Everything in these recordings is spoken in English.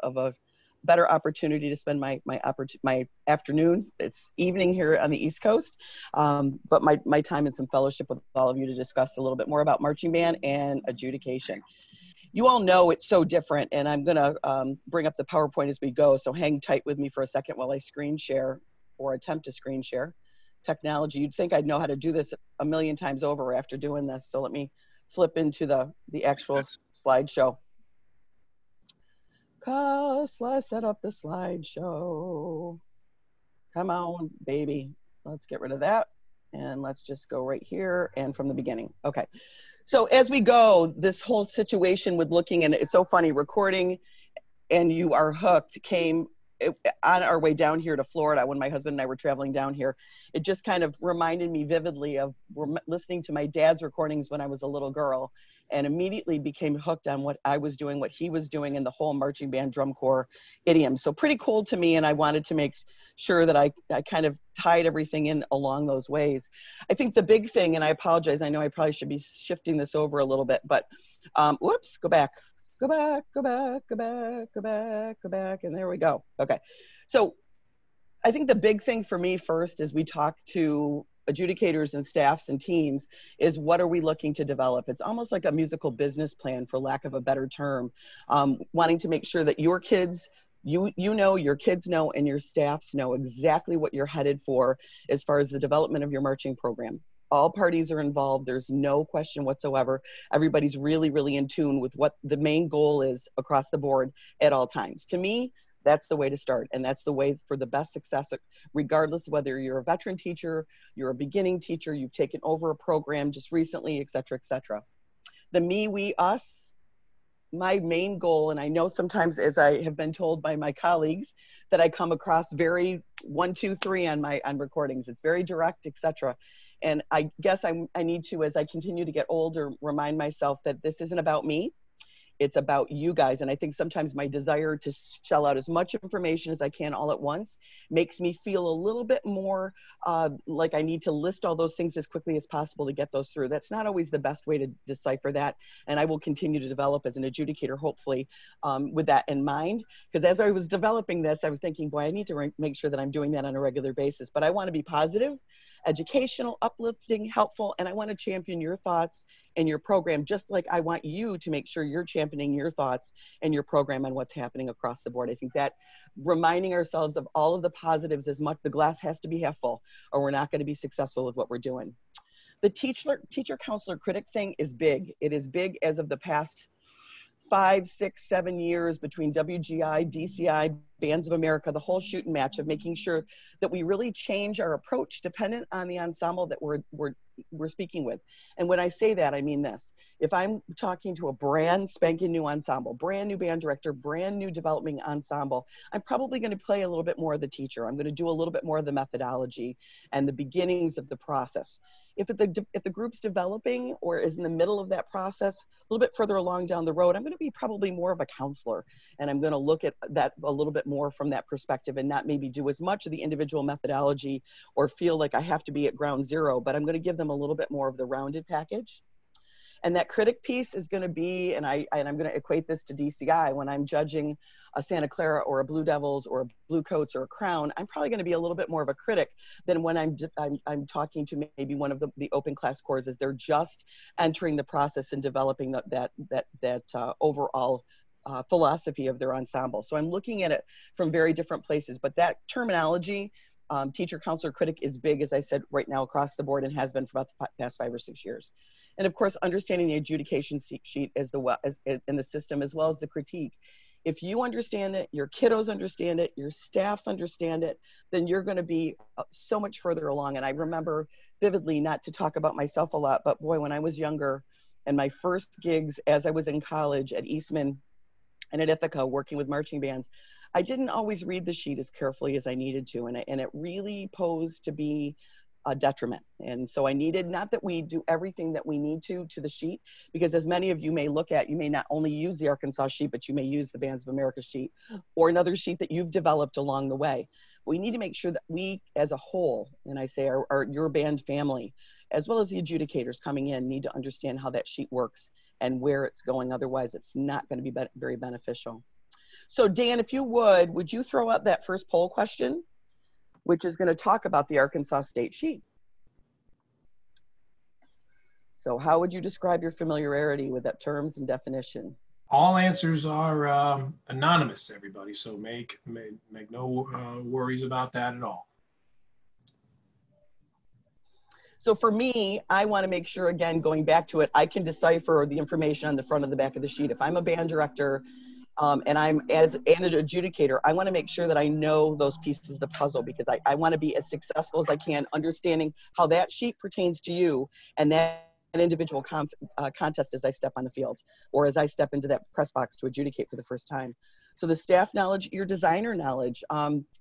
of a better opportunity to spend my afternoons. It's evening here on the East Coast, but my time in some fellowship with all of you to discuss a little bit more about marching band and adjudication. You all know it's so different, and I'm going to bring up the PowerPoint as we go, so hang tight with me for a second while I screen share or attempt to screen share. Technology, you'd think I'd know how to do this a million times over after doing this, so let me flip into the actual slideshow. Let's set up the slideshow. Come on, baby. Let's get rid of that. And let's just go right here and from the beginning. Okay. So as we go, this whole situation with looking, and it's so funny, recording and You Are Hooked came on our way down here to Florida when my husband and I were traveling down here. It just kind of reminded me vividly of listening to my dad's recordings when I was a little girl, and immediately became hooked on what I was doing, what he was doing, and the whole marching band drum corps idiom. So pretty cool to me, and I wanted to make sure that I kind of tied everything in along those ways. I think the big thing, and I apologize, I know I probably should be shifting this over a little bit, but whoops, go back, and there we go. Okay, so I think the big thing for me first as we talk to adjudicators and staffs and teams is, what are we looking to develop? It's almost like a musical business plan, for lack of a better term, wanting to make sure that your kids, you know, your kids know, and your staffs know exactly what you're headed for as far as the development of your marching program. All parties are involved. There's no question whatsoever. Everybody's really, really in tune with what the main goal is across the board at all times. To me, that's the way to start, and that's the way for the best success, regardless of whether you're a veteran teacher, you're a beginning teacher, you've taken over a program just recently, et cetera, et cetera. The me, we, us, my main goal, and I know sometimes, as I have been told by my colleagues, that I come across very 1, 2, 3 on recordings. It's very direct, et cetera. And I guess I need to, as I continue to get older, remind myself that this isn't about me. It's about you guys. And I think sometimes my desire to shell out as much information as I can all at once makes me feel a little bit more like I need to list all those things as quickly as possible to get those through. That's not always the best way to decipher that. And I will continue to develop as an adjudicator, hopefully, with that in mind. Because as I was developing this, I was thinking, boy, I need to make sure that I'm doing that on a regular basis. But I want to be positive, educational, uplifting, helpful, and I want to champion your thoughts and your program, just like I want you to make sure you're championing your thoughts and your program on what's happening across the board. I think that reminding ourselves of all of the positives, as much, the glass has to be half full, or we're not going to be successful with what we're doing. The teacher, counselor, critic thing is big. It is big as of the past 5, 6, 7 years between WGI, DCI, Bands of America, the whole shooting match of making sure that we really change our approach dependent on the ensemble that we're speaking with. And when I say that, I mean this. If I'm talking to a brand spanking new ensemble, brand new band director, brand new developing ensemble, I'm probably going to play a little bit more of the teacher. I'm going to do a little bit more of the methodology and the beginnings of the process. If the group's developing or is in the middle of that process, a little bit further along down the road, I'm going to be probably more of a counselor, and I'm going to look at that a little bit more from that perspective and not maybe do as much of the individual methodology or feel like I have to be at ground zero, but I'm going to give them a little bit more of the rounded package. And that critic piece is going to be, and I'm going to equate this to DCI, when I'm judging a Santa Clara or a Blue Devils or a Blue Coats or a Crown, I'm probably going to be a little bit more of a critic than when I'm talking to maybe one of the open class corps as they're just entering the process and developing that overall philosophy of their ensemble. So I'm looking at it from very different places, but that terminology, teacher, counselor, critic, is big, as I said, right now across the board, and has been for about the past 5 or 6 years. And of course, understanding the adjudication sheet as in the system, as well as the critique. If you understand it, your kiddos understand it, your staffs understand it, then you're going to be so much further along. And I remember vividly, not to talk about myself a lot, but boy, when I was younger and my first gigs as I was in college at Eastman and at Ithaca working with marching bands, I didn't always read the sheet as carefully as I needed to. And it really posed to be a detriment. And so I needed, not that we do everything that we need to the sheet, because as many of you may look at, you may not only use the Arkansas sheet, but you may use the Bands of America sheet or another sheet that you've developed along the way. We need to make sure that we as a whole, and I say your band family, as well as the adjudicators coming in, need to understand how that sheet works and where it's going. Otherwise, it's not going to be very beneficial. So Dan, if you would you throw up that first poll question, which is going to talk about the Arkansas State sheet? So how would you describe your familiarity with that terms and definition? All answers are anonymous, everybody, so make no worries about that at all. So for me, I want to make sure, again, going back to it, I can decipher the information on the front and the back of the sheet. If I'm a band director and I'm as an adjudicator, I want to make sure that I know those pieces of the puzzle, because I want to be as successful as I can, understanding how that sheet pertains to you and that an individual contest as I step on the field or as I step into that press box to adjudicate for the first time. So the staff knowledge, your designer knowledge,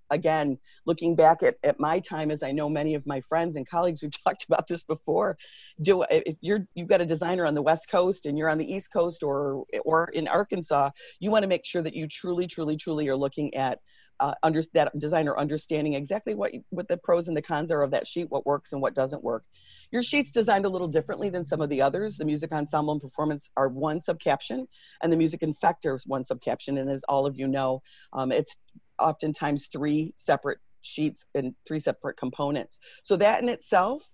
again, looking back at my time, as I know many of my friends and colleagues, we've talked about this before, if you've got a designer on the West Coast and you're on the East Coast or in Arkansas, you want to make sure that you truly are looking at that designer understanding exactly what the pros and the cons are of that sheet, what works and what doesn't work. Your sheet's designed a little differently than some of the others. The music ensemble and performance are one subcaption, and the music and factor is one subcaption. And as all of you know, it's oftentimes 3 separate sheets and 3 separate components. So that in itself,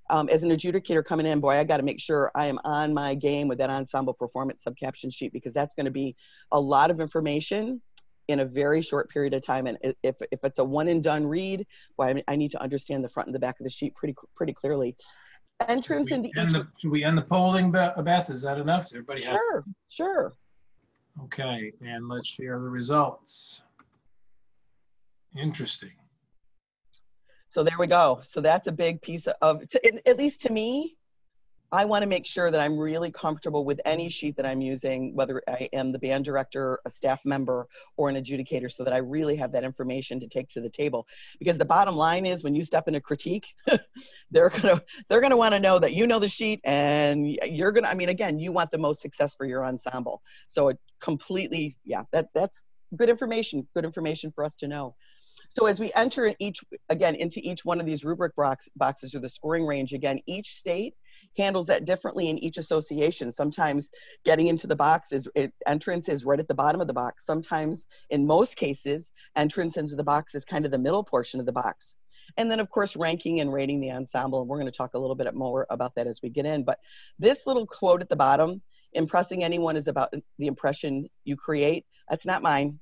as an adjudicator coming in, boy, I got to make sure I am on my game with that ensemble performance subcaption sheet, because that's going to be a lot of information in a very short period of time. And if it's a one and done read, boy, I need to understand the front and the back of the sheet pretty clearly. Entrance into each. Should we end the polling, Beth? Is that enough? Everybody Sure. Okay, and let's share the results. Interesting. So there we go. So that's a big piece of, at least to me, I want to make sure that I'm really comfortable with any sheet that I'm using, whether I am the band director, a staff member, or an adjudicator, so that I really have that information to take to the table. Because the bottom line is, when you step into critique, they're gonna want to know that you know the sheet, and you're gonna. I mean, again, you want the most success for your ensemble. So it completely, yeah, that's good information. Good information for us to know. So as we enter into each one of these rubric boxes, or the scoring range, again, each state handles that differently in each association. Sometimes getting into the box entrance is right at the bottom of the box. Sometimes, in most cases, entrance into the box is kind of the middle portion of the box. And then, of course, ranking and rating the ensemble. And we're going to talk a little bit more about that as we get in. But this little quote at the bottom, impressing anyone is about the impression you create. That's not mine.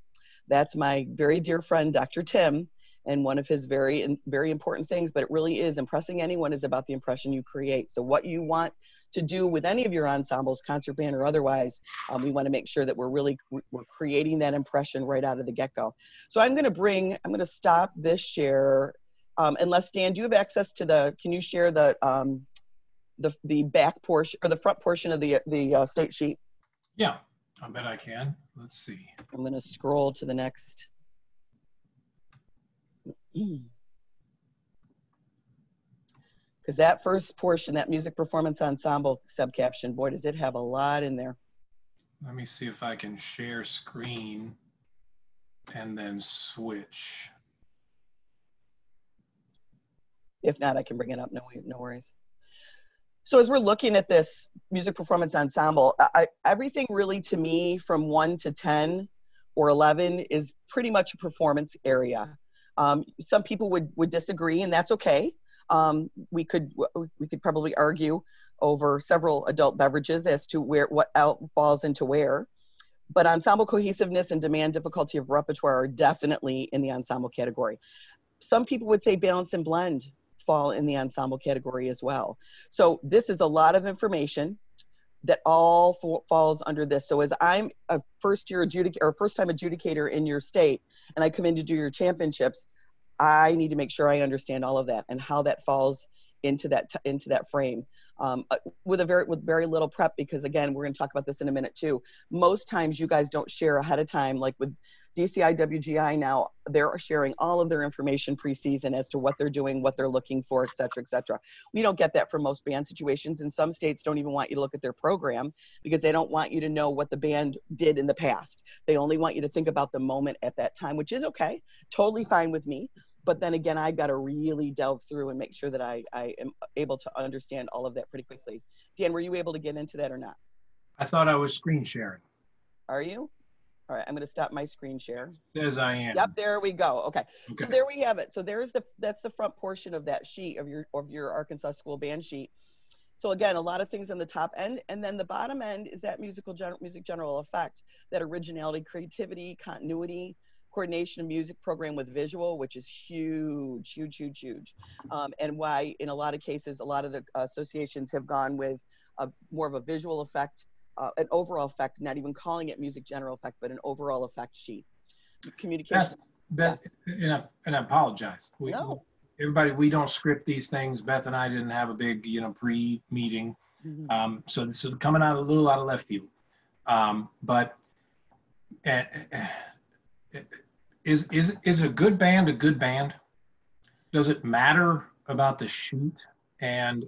That's my very dear friend, Dr. Tim, and one of his very important things, but it really is, impressing anyone is about the impression you create. So what you want to do with any of your ensembles, concert band or otherwise, we want to make sure that we're creating that impression right out of the get-go. So I'm going to stop this share, unless, Dan, do you have access to can you share the back portion or the front portion of the state sheet? Yeah, I bet I can. Let's see. I'm going to scroll to the next. Because that first portion, that music performance ensemble subcaption, boy, does it have a lot in there. Let me see if I can share screen and then switch. If not, I can bring it up. No worries. So as we're looking at this music performance ensemble, everything really, to me, from 1 to 10 or 11 is pretty much a performance area. Some people would disagree, and that's okay. We could probably argue over several adult beverages as to what falls into where. But ensemble cohesiveness and demand difficulty of repertoire are definitely in the ensemble category. Some people would say balance and blend fall in the ensemble category as well. So this is a lot of information that all falls under this. So as I'm a first-time adjudicator in your state, and I come in to do your championships, I need to make sure I understand all of that and how that falls into that frame, with very little prep, because again, we're going to talk about this in a minute too. Most times you guys don't share ahead of time, like with DCI WGI now, they're sharing all of their information pre-season as to what they're doing, what they're looking for, et cetera, et cetera. We don't get that for most band situations, and some states don't even want you to look at their program because they don't want you to know what the band did in the past. They only want you to think about the moment at that time, which is okay, totally fine with me. But then again, I've got to really delve through and make sure that I am able to understand all of that pretty quickly. Dan, were you able to get into that or not? I thought I was screen sharing. Are you? All right, I'm going to stop my screen share. As I am. Yep, there we go. Okay. Okay. So there we have it. So that's the front portion of that sheet of your Arkansas School Band sheet. So again, a lot of things on the top end, and then the bottom end is that music general effect, that originality, creativity, continuity, coordination of music program with visual, which is huge, huge, huge, huge. And why in a lot of cases, a lot of the associations have gone with more of a visual effect, an overall effect, not even calling it music general effect, but an overall effect sheet. Communication. Beth, yes. and I apologize. No. Everybody, we don't script these things. Beth and I didn't have a big, pre-meeting. Mm-hmm. So this is coming out a little out of left field. But is a good band a good band? Does it matter about the sheet? And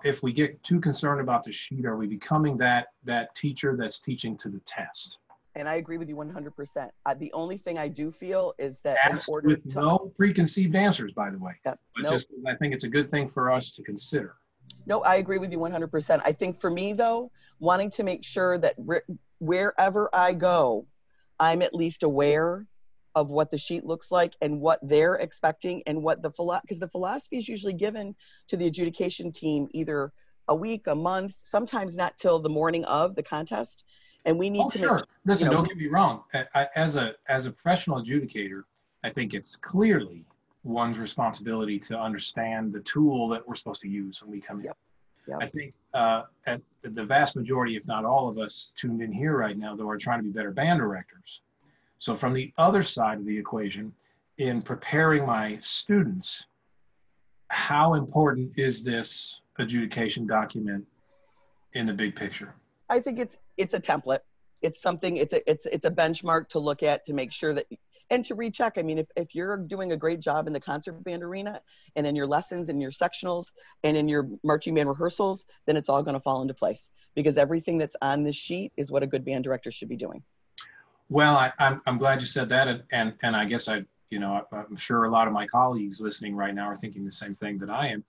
if we get too concerned about the sheet, are we becoming that teacher that's teaching to the test? And I agree with you 100%. The only thing I do feel is that in order with to no preconceived answers, by the way. Yeah, But nope. just I think it's a good thing for us to consider. No, I agree with you 100%. I think for me though, wanting to make sure that wherever I go, I'm at least aware of what the sheet looks like and what they're expecting and what because the philosophy is usually given to the adjudication team either a week, a month, sometimes not till the morning of the contest. And we need to sure. Listen, you know, don't get me wrong. As a professional adjudicator, I think it's clearly one's responsibility to understand the tool that we're supposed to use when we come in. Yep. Yep. I think at the vast majority, if not all of us tuned in here right now, though, are trying to be better band directors. So from the other side of the equation, in preparing my students, how important is this adjudication document in the big picture? I think it's a template. It's something, it's a benchmark to look at to make sure that, and to recheck. I mean, if you're doing a great job in the concert band arena and in your lessons and your sectionals and in your marching band rehearsals, then it's all going to fall into place because everything that's on this sheet is what a good band director should be doing. Well, I'm glad you said that. And I guess I'm sure a lot of my colleagues listening right now are thinking the same thing that I am.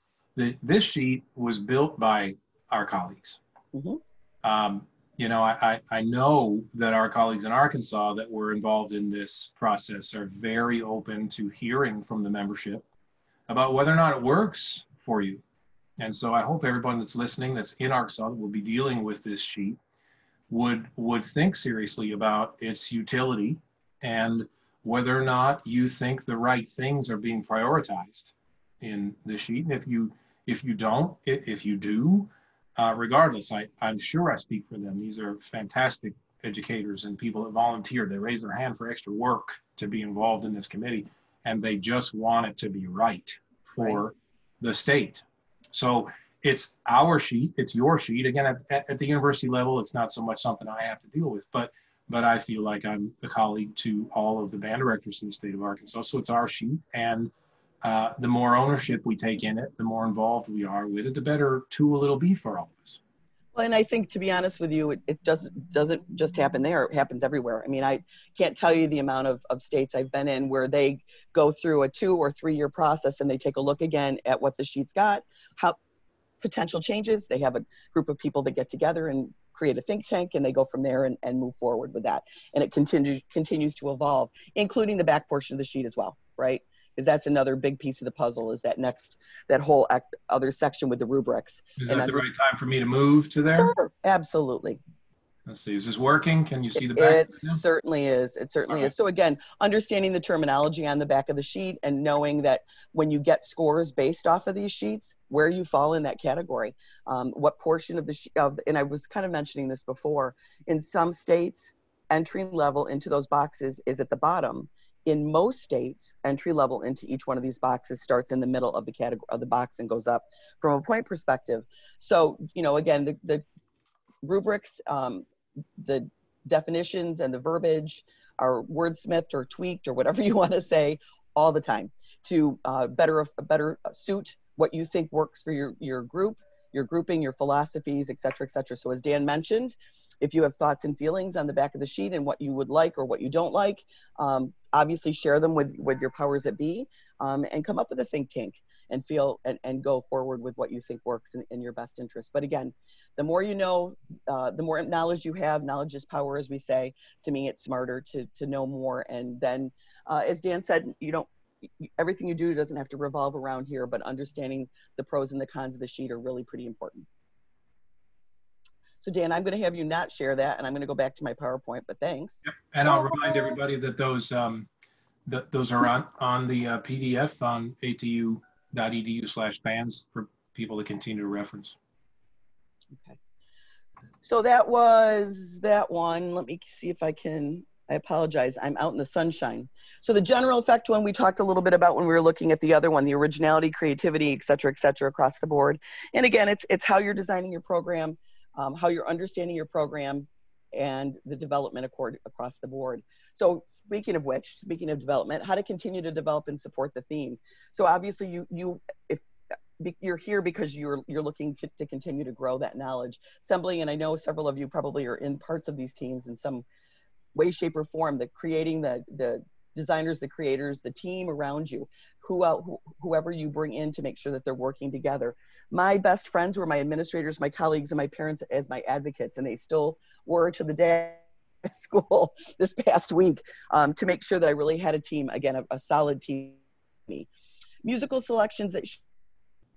This sheet was built by our colleagues. Mm-hmm. I know that our colleagues in Arkansas that were involved in this process are very open to hearing from the membership about whether or not it works for you. And so I hope everyone that's listening that's in Arkansas that will be dealing with this sheet would think seriously about its utility and whether or not you think the right things are being prioritized in the sheet. And if you do, regardless, I'm sure I speak for them. These are fantastic educators and people that volunteered. They raised their hand for extra work to be involved in this committee, and they just want it to be right for the state. So it's our sheet, it's your sheet. Again, at the university level, it's not so much something I have to deal with, but I feel like I'm a colleague to all of the band directors in the state of Arkansas. So it's our sheet, and the more ownership we take in it, the more involved we are with it, the better tool it'll be for all of us. Well, and I think, to be honest with you, it doesn't just happen there. It happens everywhere. I mean, I can't tell you the amount of states I've been in where they go through a 2 or 3 year process and they take a look again at what the sheet's got, how potential changes. They have a group of people that get together and create a think tank, and they go from there and move forward with that. And it continues to evolve, including the back portion of the sheet as well, right? Because that's another big piece of the puzzle, is that whole other section with the rubrics. Is that the right time for me to move to there? Sure, absolutely. Let's see, is this working? Can you see the back? It certainly is. It certainly is. So again, understanding the terminology on the back of the sheet and knowing that when you get scores based off of these sheets, where you fall in that category, what portion of and I was kind of mentioning this before, in some states, entry level into those boxes is at the bottom. In most states, entry level into each one of these boxes starts in the middle of the category of the box and goes up from a point perspective. So, again, the rubrics, the definitions and the verbiage are wordsmithed or tweaked or whatever you want to say all the time to better suit what you think works for your group, your grouping, your philosophies, et cetera, et cetera. So as Dan mentioned, if you have thoughts and feelings on the back of the sheet and what you would like or what you don't like, obviously share them with your powers that be. and come up with a think tank and feel and go forward with what you think works in your best interest. But again, the more you know, the more knowledge you have. Knowledge is power, as we say. To me, it's smarter to know more. And then, as Dan said, everything you do doesn't have to revolve around here, but understanding the pros and the cons of the sheet are really pretty important. So Dan, I'm going to have you not share that, and I'm going to go back to my PowerPoint, but thanks. Yep. And I'll remind everybody that those are on the PDF on atu.edu/fans for people to continue to reference. Okay. So that was that one. Let me see if I can, I apologize, I'm out in the sunshine. So the general effect one we talked a little bit about when we were looking at the other one, the originality, creativity, et cetera, across the board. And again, it's how you're designing your program, how you're understanding your program, and the development across the board. So speaking of which, speaking of development, how to continue to develop and support the theme. So obviously if you're here because you're looking to continue to grow that knowledge. Assembly, and I know several of you probably are in parts of these teams in some way, shape, or form, the creating, the designers, the creators, the team around you, whoever you bring in to make sure that they're working together. My best friends were my administrators, my colleagues, and my parents as my advocates, and they still were to the day at school this past week, to make sure that I really had a team, again, a solid team. Musical selections that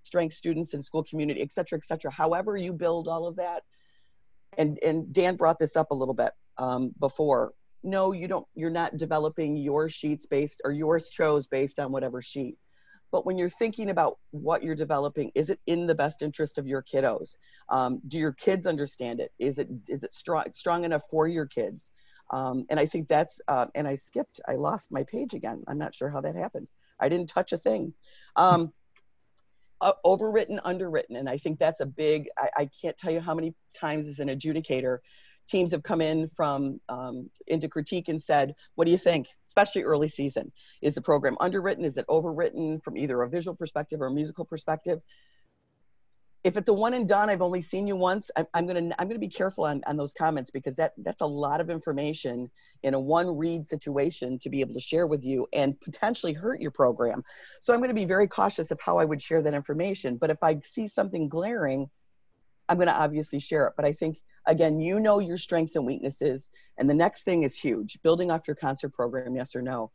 strength students and school community, et cetera, however you build all of that. And Dan brought this up a little bit before. No, you're not developing your sheets based, or your shows based on whatever sheet. But when you're thinking about what you're developing, is it in the best interest of your kiddos? Do your kids understand it? Is it strong enough for your kids? And I think that's, and I lost my page again. I'm not sure how that happened. I didn't touch a thing. Overwritten, underwritten. And I think that's a big, I can't tell you how many times as an adjudicator, teams have come in from into critique and said, what do you think? Especially early season. Is the program underwritten? Is it overwritten from either a visual perspective or a musical perspective? If it's a one and done, I've only seen you once, I'm gonna be careful on those comments, because that's a lot of information in a one read situation to be able to share with you and potentially hurt your program. So I'm gonna be very cautious of how I would share that information. But if I see something glaring, I'm gonna obviously share it. But I think, again, you know your strengths and weaknesses. And the next thing is huge, building off your concert program, yes or no.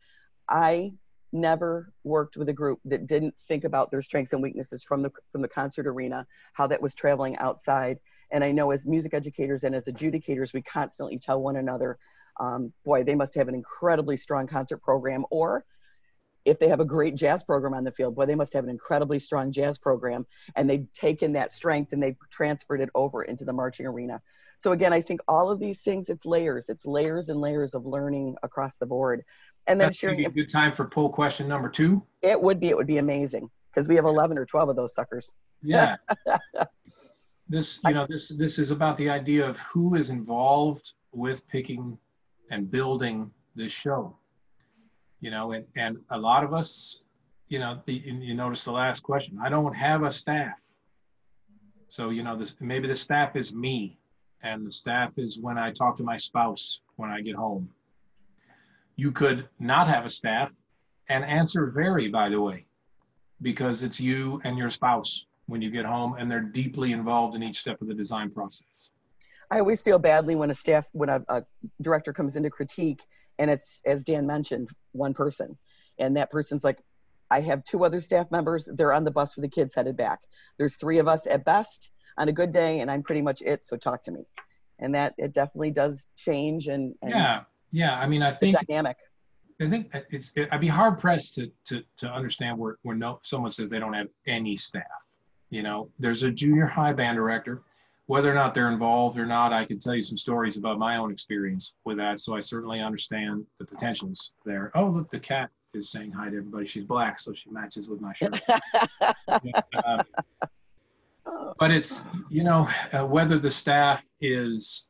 I never worked with a group that didn't think about their strengths and weaknesses from the concert arena, how that was traveling outside. And I know as music educators and as adjudicators, we constantly tell one another, boy, they must have an incredibly strong concert program, or if they have a great jazz program on the field, boy, they must have an incredibly strong jazz program. And they've taken that strength and they've transferred it over into the marching arena. So again, I think all of these things, it's layers and layers of learning across the board. And then sharing. Would be a good time for poll question number 2. It would be amazing, because we have 11 or 12 of those suckers. Yeah. This is about the idea of who is involved with picking and building this show. And a lot of us, you notice the last question, I don't have a staff. So, maybe the staff is me, and the staff is when I talk to my spouse when I get home. You could not have a staff, and answer vary, by the way, because it's you and your spouse when you get home, and they're deeply involved in each step of the design process. I always feel badly when a director comes into critique, and it's, as Dan mentioned, one person. And that person's like, I have 2 other staff members. They're on the bus with the kids headed back. There's 3 of us at best on a good day, and I'm pretty much it, so talk to me. And that, it definitely does change. And yeah. I mean, I think dynamic. I'd be hard pressed to understand where someone says they don't have any staff. There's a junior high band director. Whether or not they're involved or not, I can tell you some stories about my own experience with that. So I certainly understand the potentials there. Oh, look, the cat is saying hi to everybody. She's black, so she matches with my shirt. But it's, whether the staff is,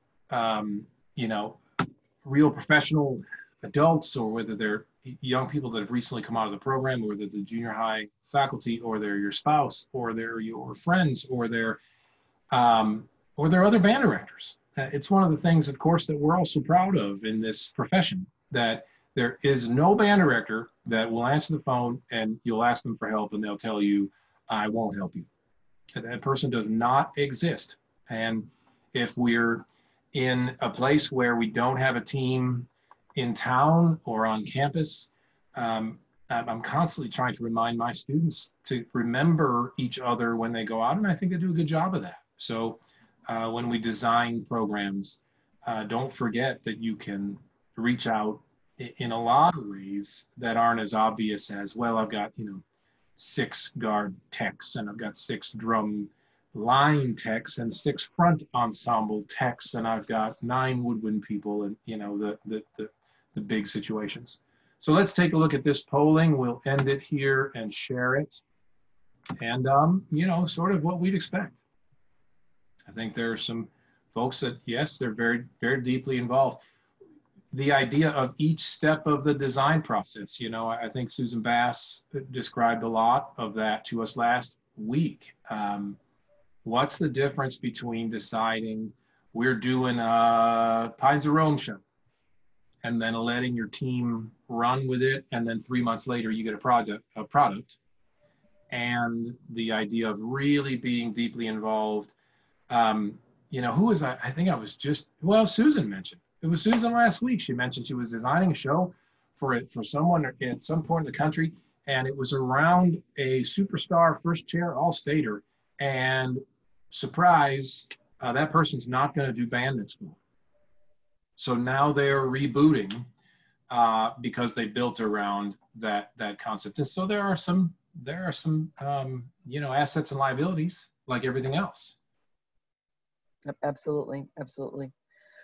real professional adults, or whether they're young people that have recently come out of the program, or whether the junior high faculty, or they're your spouse, or they're your friends, or they're other band directors. It's one of the things, of course, that we're also proud of in this profession, that There is no band director that will answer the phone and you'll ask them for help and they'll tell you, I won't help you. That person does not exist. And if we're in a place where we don't have a team in town or on campus, I'm constantly trying to remind my students to remember each other when they go out, and I think they do a good job of that. So when we design programs, don't forget that you can reach out in a lot of ways that aren't as obvious as, well, I've got, 6 guard techs and I've got 6 drum line techs and 6 front ensemble techs and I've got 9 woodwind people and, the big situations. So let's take a look at this polling. We'll end it here and share it. And, sort of what we'd expect. I think there are some folks that, yes, they're very, very deeply involved. The idea of each step of the design process, I think Susan Bass described a lot of that to us last week. What's the difference between deciding we're doing a Pines of Rome show and then letting your team run with it, and then 3 months later you get a product, and the idea of really being deeply involved. Who was I think I was Susan mentioned. It was Susan last week. She mentioned she was designing a show for someone at some point in the country, and it was around a superstar first chair all-stater, and surprise, that person's not going to do band next fall. So now they're rebooting because they built around that concept. And so there are some assets and liabilities like everything else. Absolutely.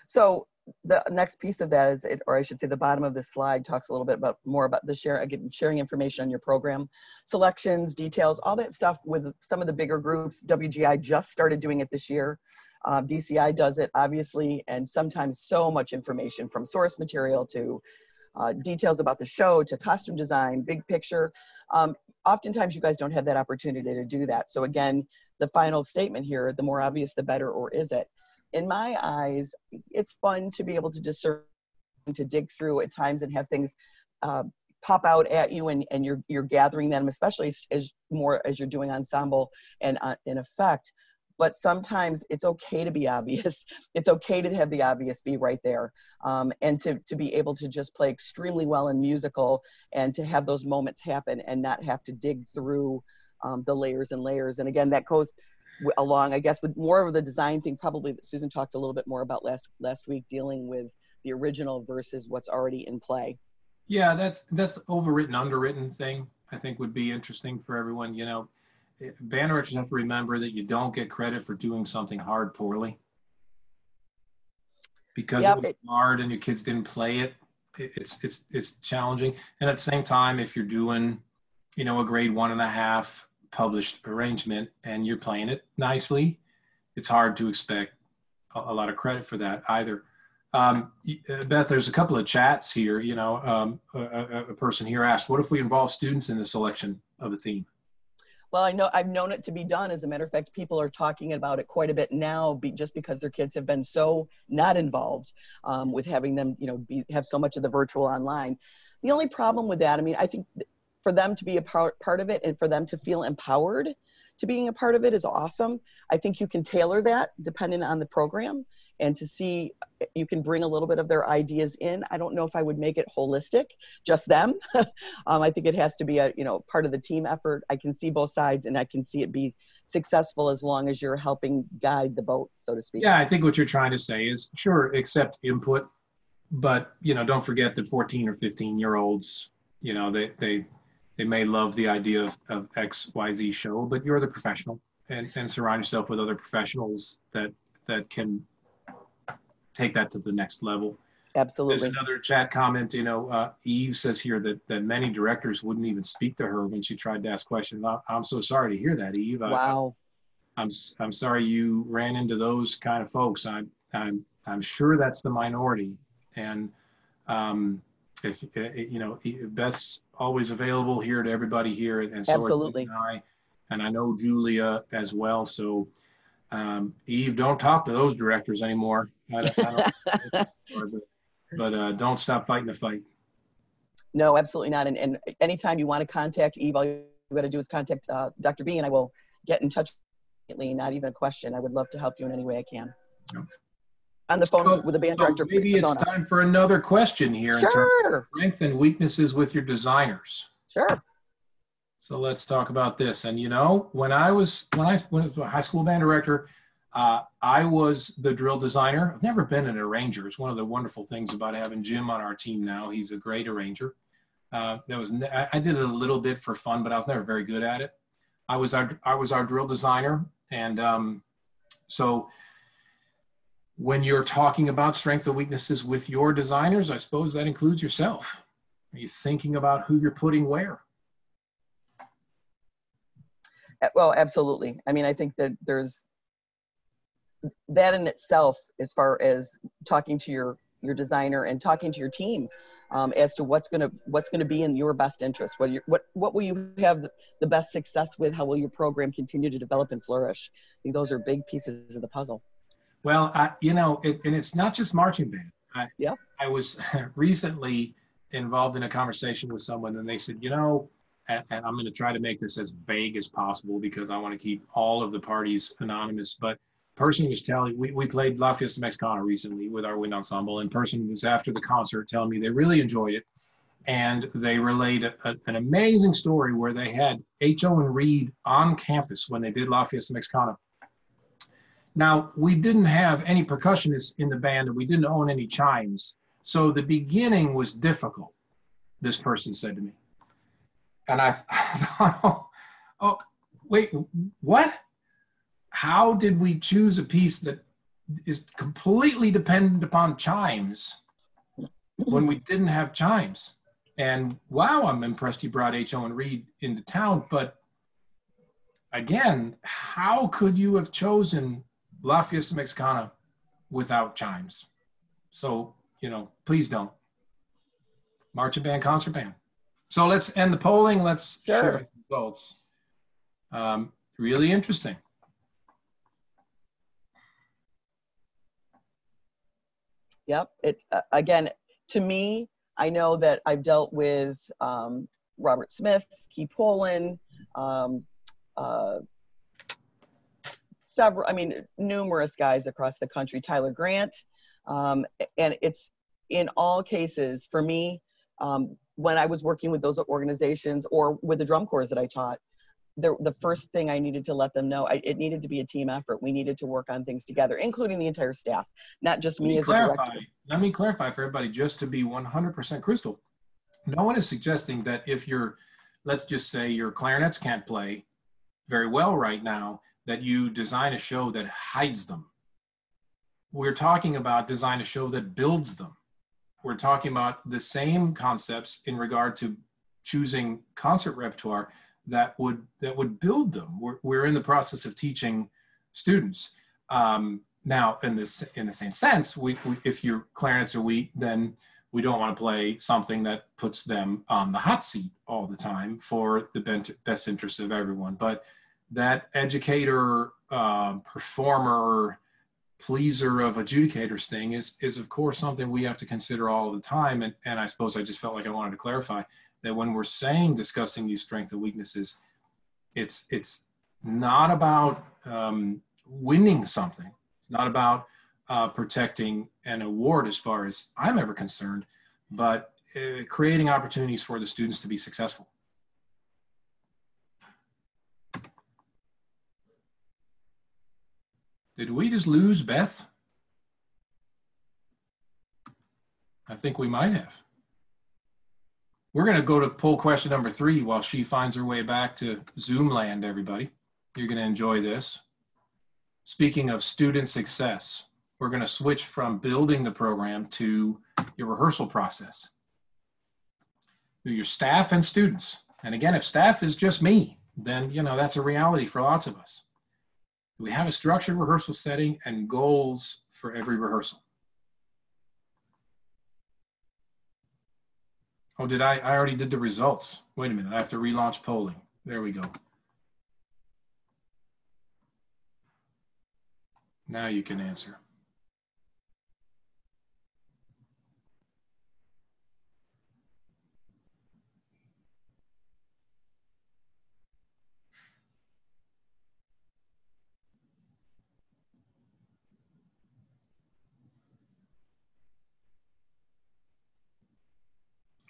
So the next piece of that is, or I should say the bottom of this slide talks a little bit more about the sharing information on your program, selections, details, all that stuff with some of the bigger groups. WGI just started doing it this year. DCI does it, obviously, and sometimes so much information from source material to details about the show to costume design, big picture. Oftentimes you guys don't have that opportunity to do that. So again, the final statement here, the more obvious, the better, or is it? In my eyes, it's fun to be able to discern, to dig through at times and have things pop out at you, and you're gathering them, especially as you're doing ensemble and in effect. But sometimes it's okay to be obvious. It's okay to have the obvious be right there, and to be able to just play extremely well in musical and to have those moments happen and not have to dig through the layers and layers. And again, that goes along, I guess, with more of the design thing probably that Susan talked a little bit more about last week, dealing with the original versus what's already in play. Yeah, that's the overwritten, underwritten thing I think would be interesting for everyone. Band directors have to remember that you don't get credit for doing something hard poorly. Because it was hard and your kids didn't play it, it's challenging. And at the same time, if you're doing, a grade 1.5 published arrangement and you're playing it nicely, it's hard to expect a lot of credit for that either. Beth, there's a couple of chats here. A person here asked, what if we involve students in the selection of a theme? Well, I've known it to be done. As a matter of fact, people are talking about it quite a bit now, just because their kids have been so not involved with having them, have so much of the virtual online. The only problem with that, I think for them to be a part of it and for them to feel empowered to being a part of it is awesome. I think you can tailor that depending on the program, and to see, you can bring a little bit of their ideas in. I don't know if I would make it holistic, just them. I think it has to be a, part of the team effort. I can see both sides, and I can see it be successful as long as you're helping guide the boat, so to speak. Yeah, I think what you're trying to say is, sure, accept input, but, don't forget that 14 or 15-year-olds, they may love the idea of X, Y, Z show, but you're the professional, and surround yourself with other professionals that can take that to the next level. Absolutely. There's another chat comment, Eve says here that many directors wouldn't even speak to her when she tried to ask questions. I'm so sorry to hear that, Eve. Wow. I'm sorry you ran into those kind of folks. I'm sure that's the minority. And Beth's always available here to everybody here, and so absolutely. And I know Julia as well. So Eve, don't talk to those directors anymore. But don't stop fighting the fight. No, absolutely not. And anytime you want to contact Eve, all you got to do is contact Dr. B, and I will get in touch immediately. Not even a question. I would love to help you in any way I can. On the phone with the band director for maybe Arizona. It's time for another question here in terms of strengths and weaknesses with your designers. Sure. So let's talk about this. And you know, when I was a high school band director, I was the drill designer. I've never been an arranger. It's one of the wonderful things about having Jim on our team now. He's a great arranger. I did it a little bit for fun, but I was never very good at it. I was our drill designer, and so when you're talking about strengths and weaknesses with your designers, I suppose that includes yourself. Are you thinking about who you're putting where? Well, absolutely. I mean, I think that there's that in itself, as far as talking to your designer and talking to your team as to what's gonna be in your best interest. What will you have the best success with? How will your program continue to develop and flourish? I think those are big pieces of the puzzle. Well, you know, and it's not just marching band. I was recently involved in a conversation with someone, and they said, you know, and I'm going to try to make this as vague as possible because I want to keep all of the parties anonymous. But person was telling, we played La Fiesta Mexicana recently with our wind ensemble, and person was after the concert telling me they really enjoyed it. And they relayed an amazing story where they had H.O. and Reed on campus when they did La Fiesta Mexicana. Now, we didn't have any percussionists in the band, and we didn't own any chimes. So the beginning was difficult, this person said to me. And I thought, oh, wait, what? How did we choose a piece that is completely dependent upon chimes when we didn't have chimes? And wow, I'm impressed you brought H.O. and Reed into town. But again, how could you have chosen La Fiesta Mexicana without chimes? So, you know, please don't. Marching band, concert band. So let's end the polling. Let's share the results. Really interesting. Yep. Again, to me, I know that I've dealt with Robert Smith, Key Poland, numerous guys across the country, Tyler Grant. And it's in all cases, for me, when I was working with those organizations or with the drum corps that I taught, the first thing I needed to let them know, it needed to be a team effort. We needed to work on things together, including the entire staff, not just me as a director. Let me clarify for everybody, just to be 100% crystal. No one is suggesting that if let's just say your clarinets can't play very well right now, that you design a show that hides them. We're talking about design a show that builds them. We're talking about the same concepts in regard to choosing concert repertoire that would build them. We're in the process of teaching students. Now, in the same sense, if your clarinets are weak, then we don't want to play something that puts them on the hot seat all the time for the best interest of everyone. But that educator, performer, pleaser of adjudicators thing is of course something we have to consider all the time. And I suppose I just felt like I wanted to clarify that when we're discussing these strengths and weaknesses, it's not about winning something. It's not about protecting an award as far as I'm ever concerned, but creating opportunities for the students to be successful. Did we just lose Beth? I think we might have. We're going to go to poll question number 3 while she finds her way back to Zoom land, everybody. You're going to enjoy this. Speaking of student success, we're going to switch from building the program to your rehearsal process. Your staff and students. And again, if staff is just me, then, you know, that's a reality for lots of us. We have a structured rehearsal setting and goals for every rehearsal. Oh, I already did the results. Wait a minute, I have to relaunch polling. There we go. Now you can answer.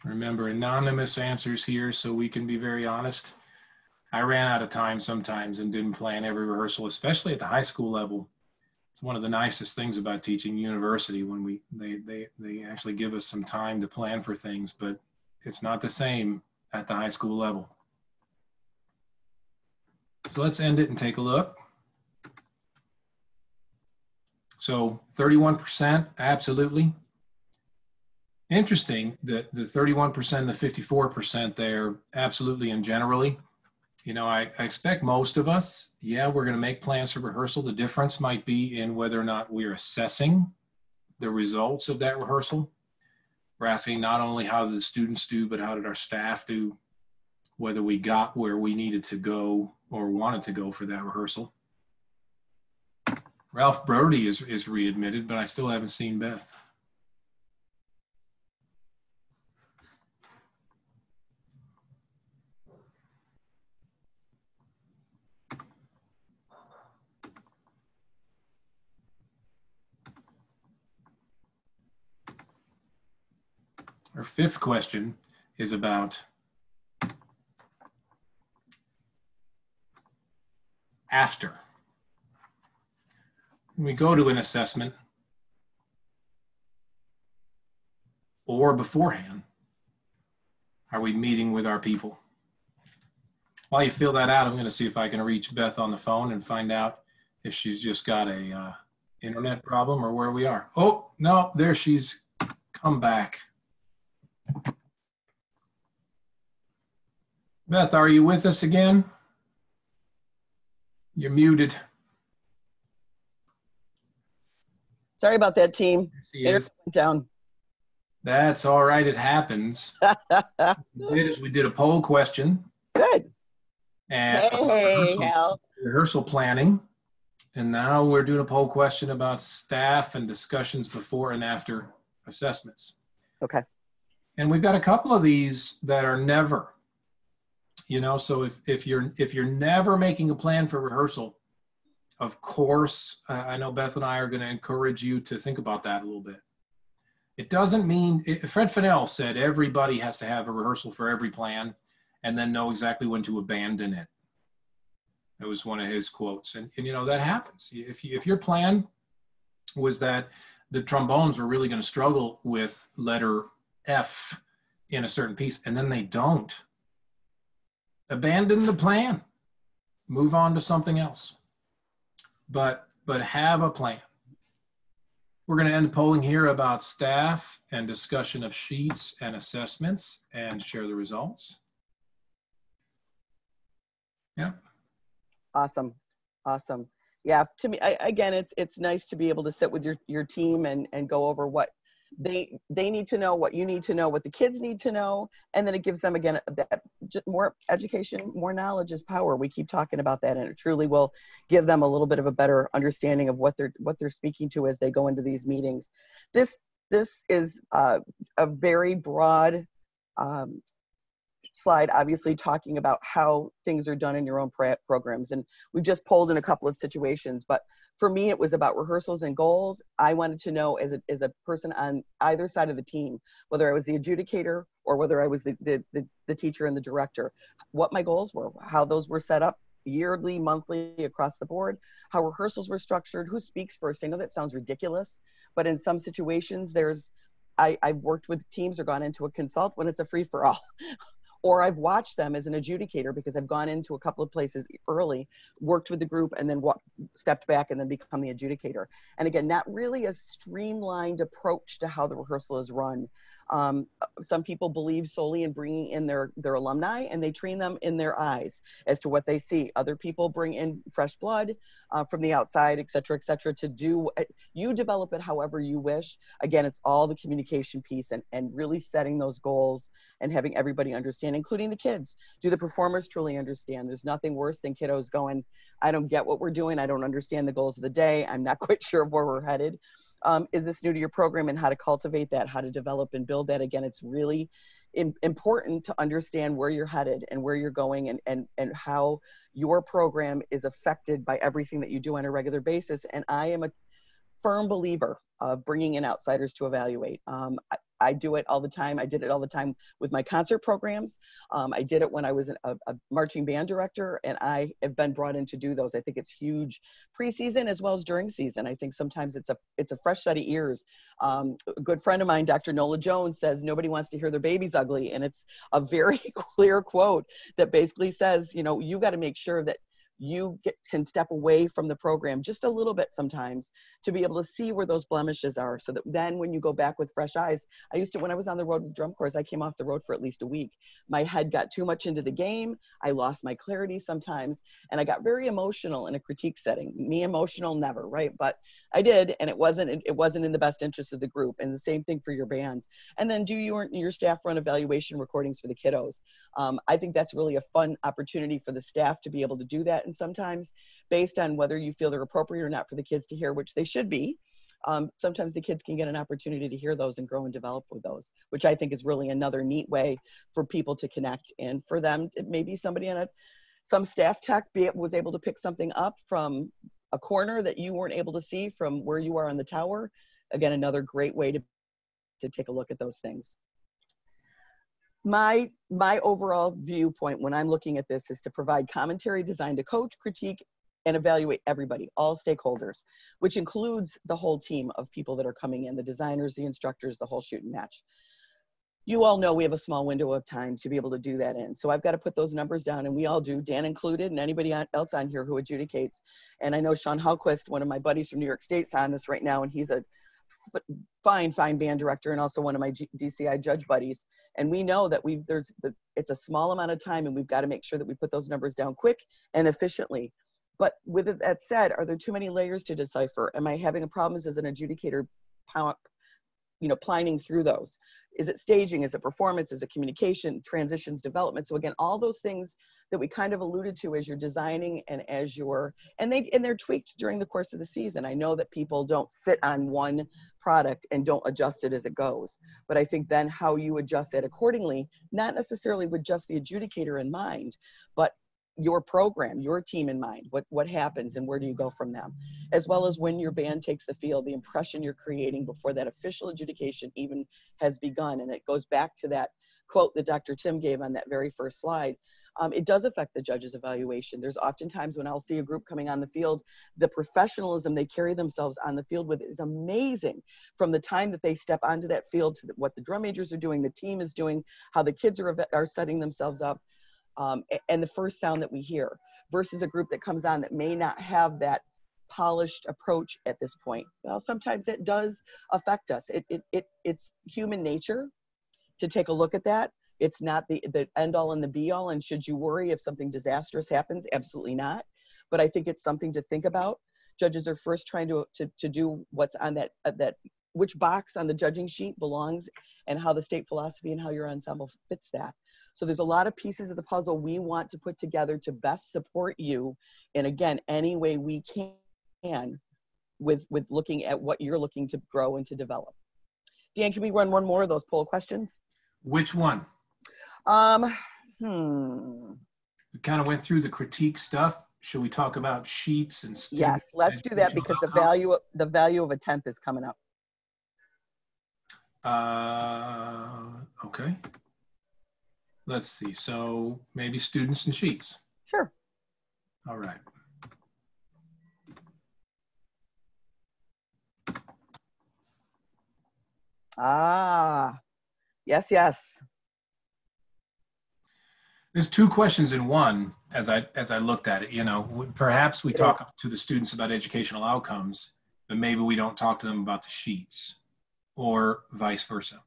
Remember, anonymous answers here so we can be very honest. I ran out of time sometimes and didn't plan every rehearsal, especially at the high school level. It's one of the nicest things about teaching university when they actually give us some time to plan for things, but it's not the same at the high school level. So let's end it and take a look. So 31%, absolutely. Interesting that the 31%, the 54% there, absolutely and generally. You know, I expect most of us, yeah, we're going to make plans for rehearsal. The difference might be in whether or not we're assessing the results of that rehearsal. We're asking not only how did the students do, but how did our staff do, whether we got where we needed to go or wanted to go for that rehearsal. Ralph Brody is readmitted, but I still haven't seen Beth. Our fifth question is about after. When we go to an assessment or beforehand, are we meeting with our people? While you fill that out, I'm going to see if I can reach Beth on the phone and find out if she's just got a internet problem or where we are. Oh, no, there she's come back. Beth, are you with us again? You're muted. Sorry about that, team. Internet went down. That's all right. It happens. We did a poll question. Good. And hey, Hal. Rehearsal planning. And now we're doing a poll question about staff and discussions before and after assessments. Okay. And we've got a couple of these that are never. You know, so if you're never making a plan for rehearsal, of course, I know Beth and I are going to encourage you to think about that a little bit. It doesn't mean, Fred Fennell said everybody has to have a rehearsal for every plan and then know exactly when to abandon it. That was one of his quotes. And you know, that happens. If your plan was that the trombones were really going to struggle with letter F in a certain piece, and then they don't, abandon the plan, move on to something else, but have a plan. We're going to end the polling here about staff and discussion of sheets and assessments and share the results. Yeah. Awesome. Awesome. Yeah. To me, again, it's nice to be able to sit with your team and go over what they need to know, what you need to know, what the kids need to know. And then it gives them, again, that more education, more knowledge is power. We keep talking about that, and it truly will give them a little bit of a better understanding of what they're speaking to as they go into these meetings. This is a very broad slide, obviously talking about how things are done in your own programs. And we've just polled in a couple of situations, but for me, it was about rehearsals and goals. I wanted to know as a person on either side of the team, whether I was the adjudicator or whether I was the teacher and the director, what my goals were, how those were set up yearly, monthly, across the board, how rehearsals were structured, who speaks first. I know that sounds ridiculous, but in some situations, I've worked with teams or gone into a consult when it's a free for all. Or I've watched them as an adjudicator because I've gone into a couple of places early, worked with the group, and then stepped back and then become the adjudicator. And again, not really a streamlined approach to how the rehearsal is run. Some people believe solely in bringing in their alumni, and they train them in their eyes as to what they see. Other people bring in fresh blood from the outside, et cetera, to do. You develop it however you wish. Again, it's all the communication piece and really setting those goals and having everybody understand, including the kids. Do the performers truly understand? There's nothing worse than kiddos going, I don't get what we're doing. I don't understand the goals of the day. I'm not quite sure of where we're headed. Is this new to your program, and how to cultivate that, how to develop and build that? Again, it's really important to understand where you're headed and where you're going and how your program is affected by everything that you do on a regular basis. And I am firm believer of bringing in outsiders to evaluate. I do it all the time. I did it all the time with my concert programs. I did it when I was a marching band director, and I have been brought in to do those. I think it's huge preseason as well as during season. I think sometimes it's a fresh set of ears. A good friend of mine, Dr. Nola Jones, says nobody wants to hear their baby's ugly, and it's a very clear quote that basically says, you know, you got to make sure that you can step away from the program just a little bit sometimes to be able to see where those blemishes are, so that then when you go back with fresh eyes. I used to, when I was on the road with drum corps, I came off the road for at least a week. My head got too much into the game. I lost my clarity sometimes, and I got very emotional in a critique setting. Me emotional, never, right? But I did, and it wasn't in the best interest of the group. And the same thing for your bands. And then do your staff run evaluation recordings for the kiddos? I think that's really a fun opportunity for the staff to be able to do that. And sometimes, based on whether you feel they're appropriate or not for the kids to hear, which they should be, sometimes the kids can get an opportunity to hear those and grow and develop with those, which I think is really another neat way for people to connect. And for them, maybe somebody in some staff tech was able to pick something up from a corner that you weren't able to see from where you are on the tower. Again, another great way to take a look at those things. My overall viewpoint when I'm looking at this is to provide commentary designed to coach, critique, and evaluate everybody, all stakeholders, which includes the whole team of people that are coming in, the designers, the instructors, the whole shoot and match. You all know we have a small window of time to be able to do that in. So I've got to put those numbers down, and we all do, Dan included, and anybody else on here who adjudicates. And I know Sean Halquist, one of my buddies from New York State's on this right now, and he's a fine band director and also one of my DCI judge buddies. And we know that it's a small amount of time, and we've got to make sure that we put those numbers down quick and efficiently. But with that said, are there too many layers to decipher? Am I having problems as an adjudicator, planning through those? Is it staging? Is it performance? Is it communication, transitions, development? So again, all those things that we kind of alluded to as you're designing and they're tweaked during the course of the season. I know that people don't sit on one product and don't adjust it as it goes. But I think then how you adjust it accordingly, not necessarily with just the adjudicator in mind, but your program, your team in mind, what happens and where do you go from them, as well as when your band takes the field, the impression you're creating before that official adjudication even has begun. And it goes back to that quote that Dr. Tim gave on that very first slide. It does affect the judge's evaluation. There's oftentimes when I'll see a group coming on the field, the professionalism they carry themselves on the field with is amazing. From the time that they step onto that field to what the drum majors are doing, the team is doing, how the kids are setting themselves up. And the first sound that we hear versus a group that comes on that may not have that polished approach at this point. Well, sometimes that does affect us. It's human nature to take a look at that. It's not the end all and the be all. And should you worry if something disastrous happens? Absolutely not. But I think it's something to think about. Judges are first trying to do what's on that which box on the judging sheet belongs, and how the state philosophy and how your ensemble fits that. So there's a lot of pieces of the puzzle we want to put together to best support you in, again, any way we can with looking at what you're looking to grow and to develop. Dan, can we run one more of those poll questions? Which one? We kind of went through the critique stuff. Should we talk about sheets and student? Yes, let's do that, because the value of a 10th is coming up. Okay. Let's see. So maybe students and sheets. Sure. All right. Yes. There's two questions in one as I looked at it. Perhaps we talk to the students about educational outcomes, but maybe we don't talk to them about the sheets, or vice versa.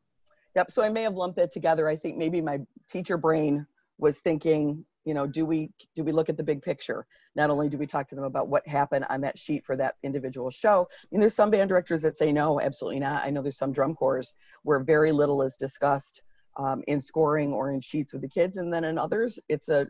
Yep. So I may have lumped that together. I think maybe my teacher brain was thinking, do we look at the big picture? Not only do we talk to them about what happened on that sheet for that individual show. There's some band directors that say no, absolutely not. I know there's some drum corps where very little is discussed in scoring or in sheets with the kids, and then in others, it's a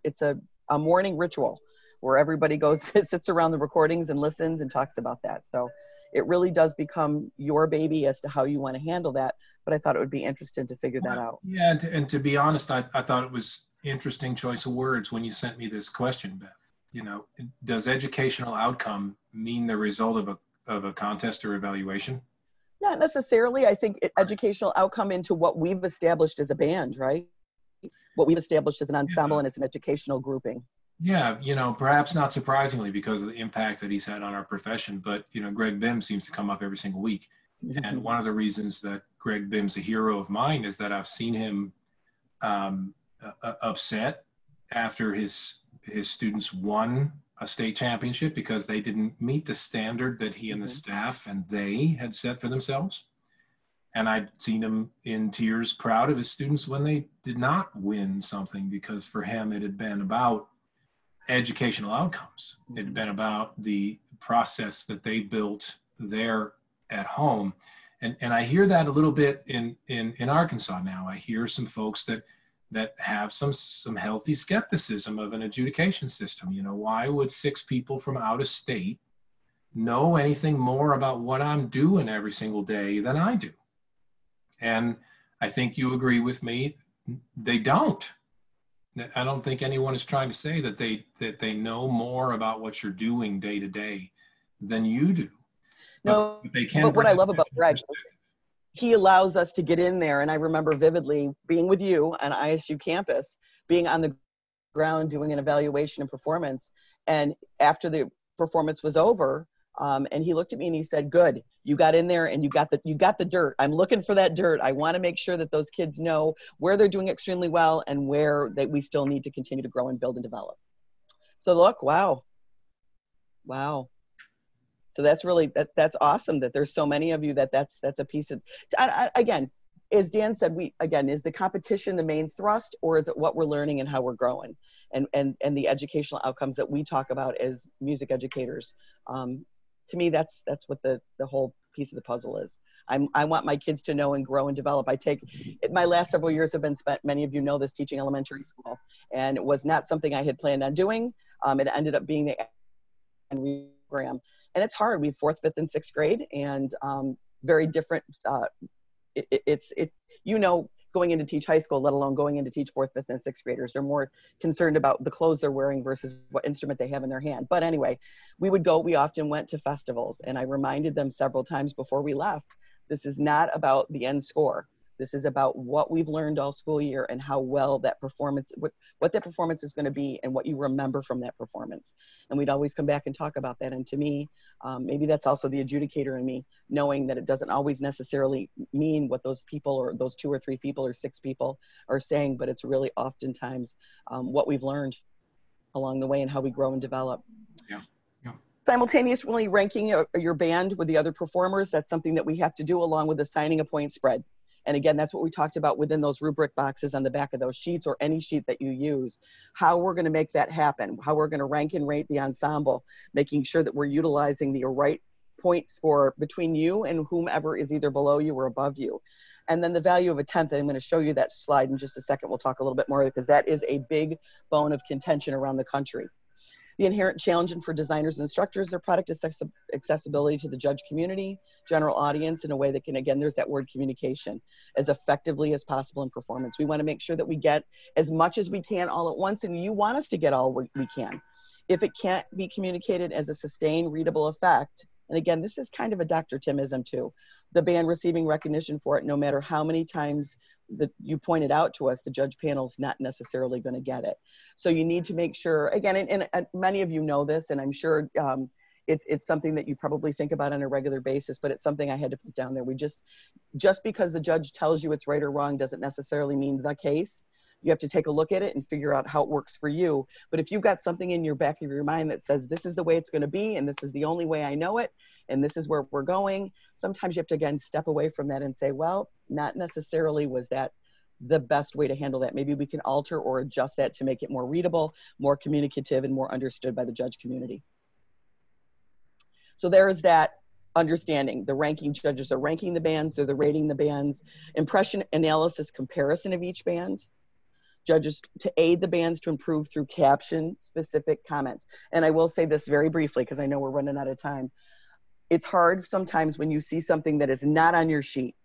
morning ritual where everybody goes, sits around the recordings and listens and talks about that. So it really does become your baby as to how you want to handle that. But I thought it would be interesting to figure that out. Yeah, and to be honest, I thought it was interesting choice of words when you sent me this question, Beth. Does educational outcome mean the result of of a contest or evaluation? Not necessarily. I think educational outcome into what we've established as a band, right? What we've established as an ensemble and as an educational grouping. Yeah, perhaps not surprisingly because of the impact that he's had on our profession, but, Greg Bim seems to come up every single week. And one of the reasons that Greg Bim's a hero of mine is that I've seen him upset after his students won a state championship because they didn't meet the standard that he and the staff and they had set for themselves. And I'd seen him in tears, proud of his students when they did not win something, because for him it had been about educational outcomes. It had been about the process that they built there at home. And I hear that a little bit in Arkansas now. I hear some folks that have some healthy skepticism of an adjudication system. Why would 6 people from out of state know anything more about what I'm doing every single day than I do? And I think you agree with me, they don't. I don't think anyone is trying to say that they know more about what you're doing day to day than you do. No, but what I love about Greg, he allows us to get in there. And I remember vividly being with you on ISU campus, being on the ground, doing an evaluation and performance. And after the performance was over, and he looked at me and he said, "Good, you got in there and you got the dirt. I'm looking for that dirt. I want to make sure that those kids know where they're doing extremely well and where we still need to continue to grow and build and develop." So look, wow. So that's really, that's awesome that there's so many of you that's a piece of, again, as Dan said, is the competition the main thrust, or is it what we're learning and how we're growing and the educational outcomes that we talk about as music educators? To me, that's what the whole piece of the puzzle is. I want my kids to know and grow and develop. My last several years have been spent, many of you know this, teaching elementary school, and it was not something I had planned on doing. It ended up being the program. And it's hard. We have 4th, 5th, and 6th grade, and very different. Going in to teach high school, let alone going in to teach 4th, 5th, and 6th graders. They're more concerned about the clothes they're wearing versus what instrument they have in their hand. But anyway, we often went to festivals, and I reminded them several times before we left, this is not about the end score. This is about what we've learned all school year and how well that performance, what that performance is going to be and what you remember from that performance. And we'd always come back and talk about that. And to me, maybe that's also the adjudicator in me, knowing that it doesn't always necessarily mean what those people or those 2 or 3 people or 6 people are saying, but it's really oftentimes what we've learned along the way and how we grow and develop. Yeah. Simultaneously ranking your band with the other performers, that's something that we have to do along with assigning a point spread. And again, that's what we talked about within those rubric boxes on the back of those sheets or any sheet that you use, how we're going to make that happen, how we're going to rank and rate the ensemble, making sure that we're utilizing the right point score between you and whomever is either below you or above you. And then the value of a 10th, and I'm going to show you that slide in just a second. We'll talk a little bit more because that is a big bone of contention around the country. The inherent challenge for designers and instructors, their product accessibility to the judge community, general audience in a way that can, again, there's that word communication, as effectively as possible in performance. We want to make sure that we get as much as we can all at once, and you want us to get all we can. If it can't be communicated as a sustained, readable effect, and again, this is kind of a Dr. Timism too, the band receiving recognition for it, no matter how many times that you pointed out to us, the judge panel's not necessarily going to get it. So you need to make sure, again, and many of you know this, and I'm sure it's something that you probably think about on a regular basis, but it's something I had to put down there. Just because the judge tells you it's right or wrong doesn't necessarily mean the case. You have to take a look at it and figure out how it works for you. But if you've got something in your back of your mind that says, this is the way it's going to be, and this is the only way I know it, and this is where we're going, sometimes you have to, again, step away from that and say, well, not necessarily was that the best way to handle that. Maybe we can alter or adjust that to make it more readable, more communicative, and more understood by the judge community. So there's that understanding. The ranking judges are ranking the bands, they're rating the bands, impression analysis comparison of each band. Judges to aid the bands to improve through caption specific comments. And I will say this very briefly because I know we're running out of time. It's hard sometimes when you see something that is not on your sheet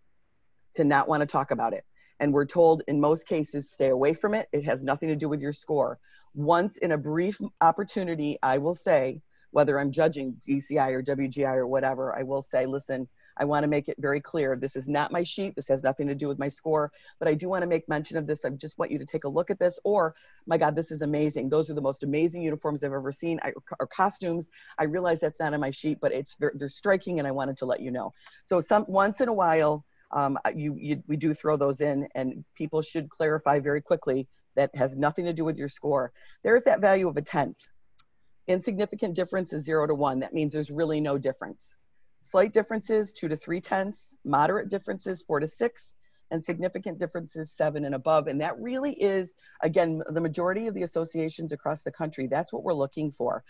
to not want to talk about it. And we're told in most cases, stay away from it. It has nothing to do with your score. Once in a brief opportunity, I will say, whether I'm judging DCI or WGI or whatever, I will say, listen, I want to make it very clear. This is not my sheet. This has nothing to do with my score, but I do want to make mention of this. I just want you to take a look at this, or my God, this is amazing. Those are the most amazing uniforms I've ever seen, or costumes. I realize that's not on my sheet, but they're striking, and I wanted to let you know. So once in a while, we do throw those in, and people should clarify very quickly that has nothing to do with your score. There's that value of a 10th. Insignificant difference is 0 to 1. That means there's really no difference. Slight differences, 2 to 3 tenths. Moderate differences, 4 to 6. And significant differences, 7 and above. And that really is, again, the majority of the associations across the country. That's what we're looking for.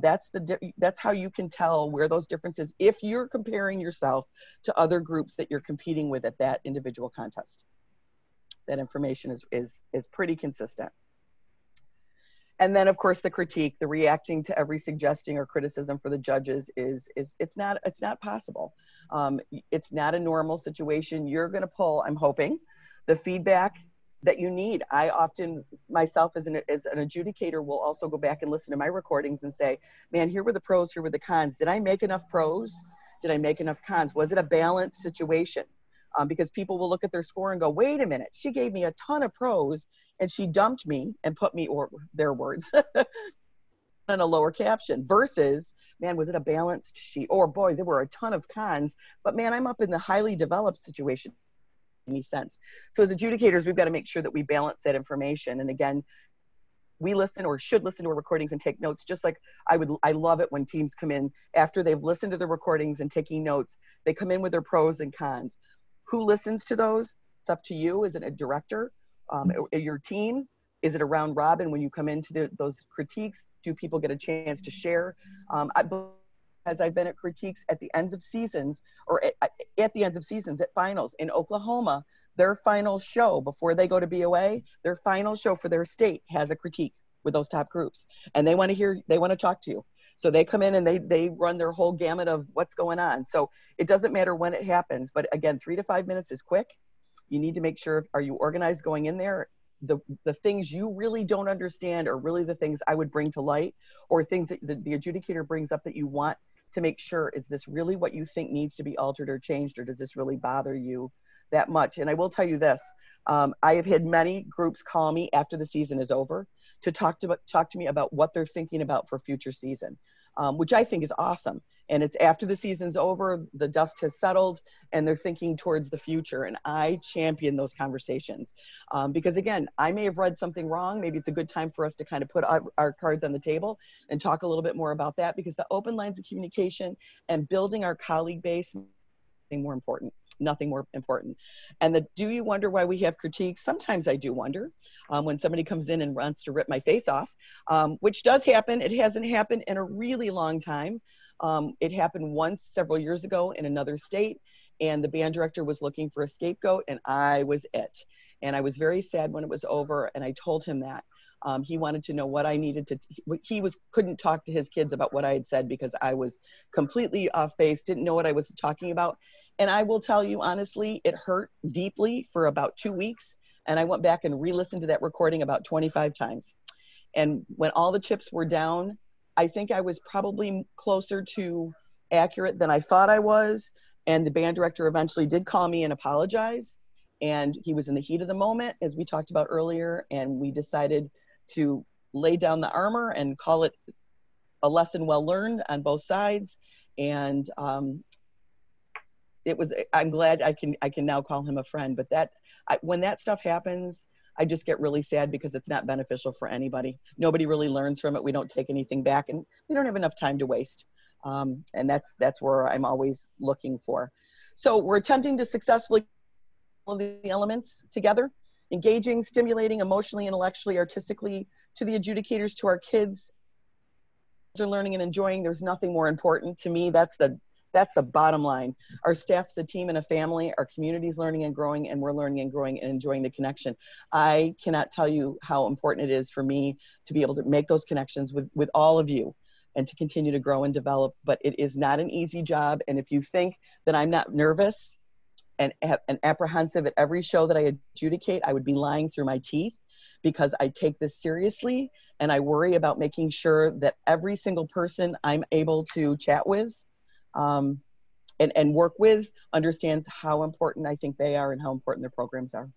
That's how you can tell where those differences, if you're comparing yourself to other groups that you're competing with at that individual contest. That information is pretty consistent. And then, of course, the critique, the reacting to every suggestion or criticism for the judges it's not possible. It's not a normal situation. You're going to pull, I'm hoping, the feedback that you need. I often, myself as an adjudicator, will also go back and listen to my recordings and say, man, here were the pros, here were the cons. Did I make enough pros? Did I make enough cons? Was it a balanced situation? Because people will look at their score and go, wait a minute, she gave me a ton of pros and she dumped me and put me, or their words, in a lower caption, versus, man, was it a balanced sheet? Or boy, there were a ton of cons, but man, I'm up in the highly developed situation. Any sense. So as adjudicators, we've got to make sure that we balance that information. And again, we listen, or should listen to our recordings and take notes, just like I love it when teams come in after they've listened to the recordings and taking notes. They come in with their pros and cons. Who listens to those? It's up to you. Is it a director? Your team? Is it around Robin when you come into those critiques? Do people get a chance to share? As I've been at critiques at the ends of seasons, or at the ends of seasons at finals in Oklahoma, their final show before they go to BOA, their final show for their state has a critique with those top groups, and they want to talk to you. So they come in and they run their whole gamut of what's going on. So it doesn't matter when it happens, but again, 3 to 5 minutes is quick. You need to make sure, are you organized going in there? The things you really don't understand are really the things I would bring to light, or things that the adjudicator brings up that you want to make sure, is this really what you think needs to be altered or changed, or does this really bother you that much? And I will tell you this, I have had many groups call me after the season is over to talk to me about what they're thinking about for future season, which I think is awesome. And it's after the season's over, the dust has settled, and they're thinking towards the future. And I champion those conversations because, again, I may have read something wrong. Maybe it's a good time for us to kind of put our cards on the table and talk a little bit more about that, because the open lines of communication and building our colleague base, nothing more important. And do you wonder why we have critiques? Sometimes I do wonder when somebody comes in and wants to rip my face off, which does happen. It hasn't happened in a really long time. It happened once several years ago in another state, and the band director was looking for a scapegoat, and I was it. And I was very sad when it was over, and I told him that. He wanted to know what I needed to, couldn't talk to his kids about what I had said because I was completely off base, didn't know what I was talking about. And I will tell you honestly, it hurt deeply for about 2 weeks. And I went back and re-listened to that recording about 25 times. And when all the chips were down, I think I was probably closer to accurate than I thought I was. And the band director eventually did call me and apologize. And he was in the heat of the moment, as we talked about earlier. And we decided to lay down the armor and call it a lesson well learned on both sides. And I'm glad I can now call him a friend. But when that stuff happens, I just get really sad because it's not beneficial for anybody. Nobody really learns from it. We don't take anything back, and we don't have enough time to waste. And that's where I'm always looking for. So we're attempting to successfully all of the elements together, engaging, stimulating emotionally, intellectually, artistically, to the adjudicators, to our kids. Are learning and enjoying. There's nothing more important to me. That's the bottom line. Our staff's a team and a family. Our community's learning and growing, and we're learning and growing and enjoying the connection. I cannot tell you how important it is for me to be able to make those connections with all of you and to continue to grow and develop. But it is not an easy job. And if you think that I'm not nervous and apprehensive at every show that I adjudicate, I would be lying through my teeth, because I take this seriously and I worry about making sure that every single person I'm able to chat with and work with understands how important I think they are and how important their programs are.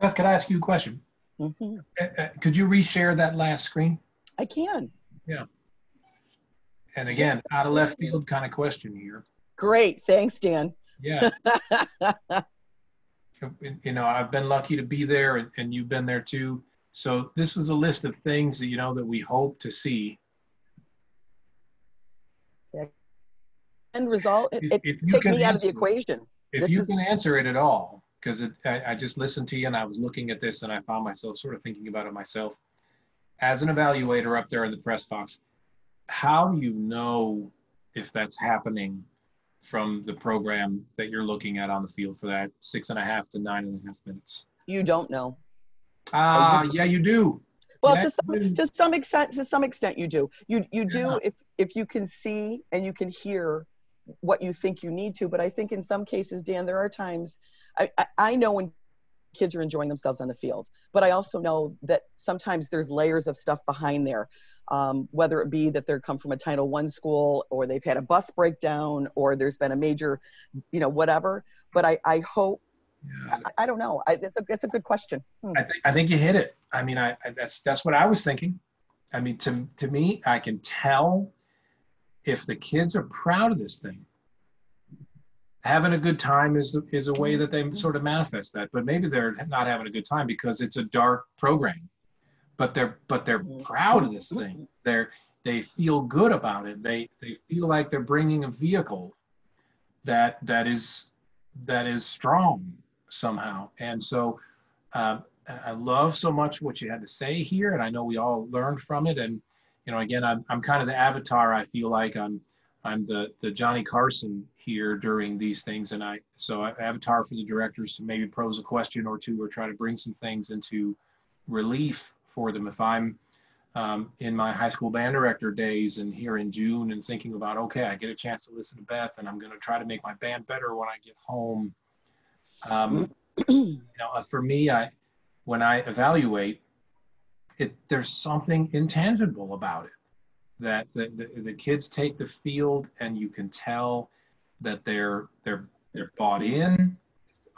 Beth, could I ask you a question? Mm-hmm. Could you reshare that last screen? I can. Yeah. And again, out of left field kind of question here. Great. Thanks, Dan. Yeah. You know, I've been lucky to be there, and you've been there too. So this was a list of things that, you know, that we hope to see. End result, If you take can me out of the answer it, equation. if you can answer it at all, because I just listened to you and I was looking at this and I found myself sort of thinking about it myself. As an evaluator up there in the press box, how do you know if that's happening from the program that you're looking at on the field for that 6.5 to 9.5 minutes? You don't know. Yeah, you do. Well, Yeah, to some extent, you do. You do if you can see and you can hear what you think you need to. But I think in some cases, Dan, there are times I know when kids are enjoying themselves on the field, but I also know that sometimes there's layers of stuff behind there, whether it be that they come from a Title I school, or they've had a bus breakdown, or there's been a major, you know, whatever. But I hope. Yeah. I don't know. It's a good question. I think you hit it. I mean, that's what I was thinking. I mean, to me, I can tell if the kids are proud of this thing. Having a good time is a way that they sort of manifest that. But maybe they're not having a good time because it's a dark program. But they're proud of this thing. They feel good about it. They feel like they're bringing a vehicle that is strong somehow. And so I love so much what you had to say here, and I know we all learned from it. And you know, again, I'm kind of the avatar. I feel like I'm the Johnny Carson here during these things, and I avatar for the directors to maybe pose a question or two, or try to bring some things into relief for them. If I'm in my high school band director days and here in June and thinking about, okay, I get a chance to listen to Beth and I'm going to try to make my band better when I get home. You know, for me, when I evaluate it, there's something intangible about it, that the kids take the field and you can tell that they're bought in,